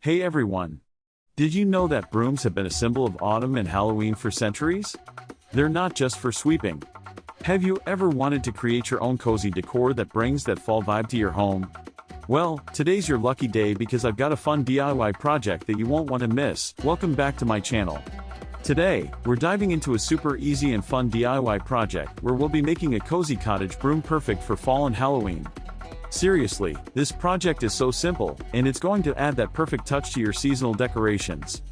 Hey everyone! Did you know that brooms have been a symbol of autumn and Halloween for centuries? They're not just for sweeping. Have you ever wanted to create your own cozy decor that brings that fall vibe to your home? Well, today's your lucky day because I've got a fun DIY project that you won't want to miss. Welcome back to my channel. Today, we're diving into a super easy and fun DIY project where we'll be making a cozy cottage broom perfect for fall and Halloween. Seriously, this project is so simple, and it's going to add that perfect touch to your seasonal decorations.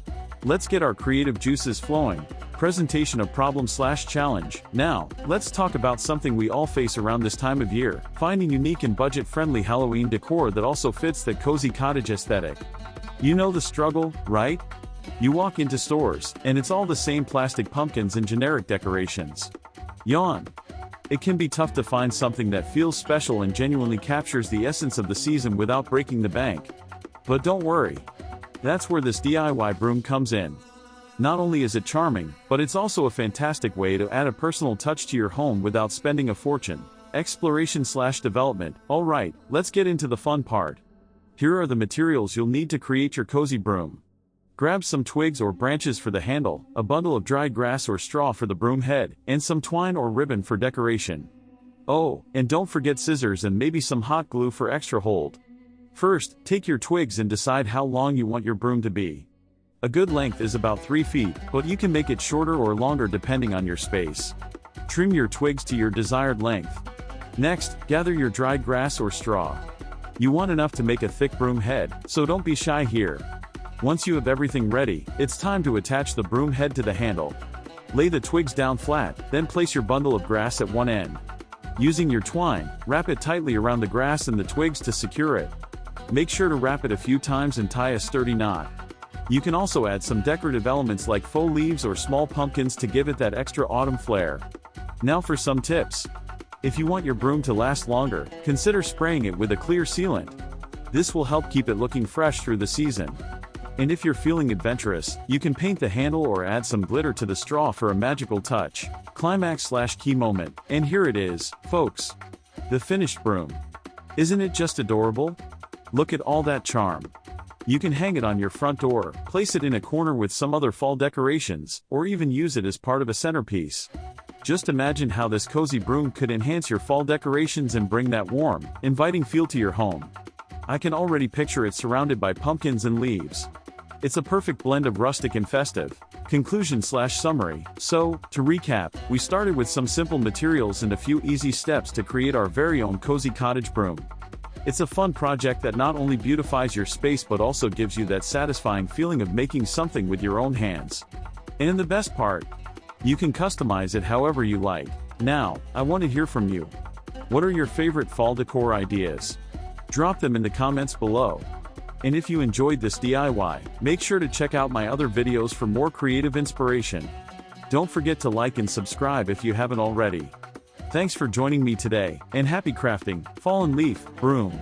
Let's get our creative juices flowing. Presentation of problem/challenge. Now, let's talk about something we all face around this time of year, finding unique and budget-friendly Halloween decor that also fits that cozy cottage aesthetic. You know the struggle, right? You walk into stores, and it's all the same plastic pumpkins and generic decorations. Yawn. It can be tough to find something that feels special and genuinely captures the essence of the season without breaking the bank. But don't worry. That's where this DIY broom comes in. Not only is it charming, but it's also a fantastic way to add a personal touch to your home without spending a fortune. Exploration/development. Alright, let's get into the fun part. Here are the materials you'll need to create your cozy broom. Grab some twigs or branches for the handle, a bundle of dried grass or straw for the broom head, and some twine or ribbon for decoration. Oh, and don't forget scissors and maybe some hot glue for extra hold. First, take your twigs and decide how long you want your broom to be. A good length is about 3 feet, but you can make it shorter or longer depending on your space. Trim your twigs to your desired length. Next, gather your dried grass or straw. You want enough to make a thick broom head, so don't be shy here. Once you have everything ready, it's time to attach the broom head to the handle. Lay the twigs down flat, then place your bundle of grass at one end. Using your twine, wrap it tightly around the grass and the twigs to secure it. Make sure to wrap it a few times and tie a sturdy knot. You can also add some decorative elements like faux leaves or small pumpkins to give it that extra autumn flair. Now for some tips. If you want your broom to last longer, consider spraying it with a clear sealant. This will help keep it looking fresh through the season. And if you're feeling adventurous, you can paint the handle or add some glitter to the straw for a magical touch. Climax/key moment, and here it is, folks. The finished broom. Isn't it just adorable? Look at all that charm. You can hang it on your front door, place it in a corner with some other fall decorations, or even use it as part of a centerpiece. Just imagine how this cozy broom could enhance your fall decorations and bring that warm, inviting feel to your home. I can already picture it surrounded by pumpkins and leaves. It's a perfect blend of rustic and festive. Conclusion/summary. So, to recap, we started with some simple materials and a few easy steps to create our very own cozy cottage broom. It's a fun project that not only beautifies your space but also gives you that satisfying feeling of making something with your own hands. And the best part, you can customize it however you like. Now, I want to hear from you. What are your favorite fall decor ideas? Drop them in the comments below. And if you enjoyed this DIY, make sure to check out my other videos for more creative inspiration. Don't forget to like and subscribe if you haven't already. Thanks for joining me today, and happy crafting, fall and leaf, broom.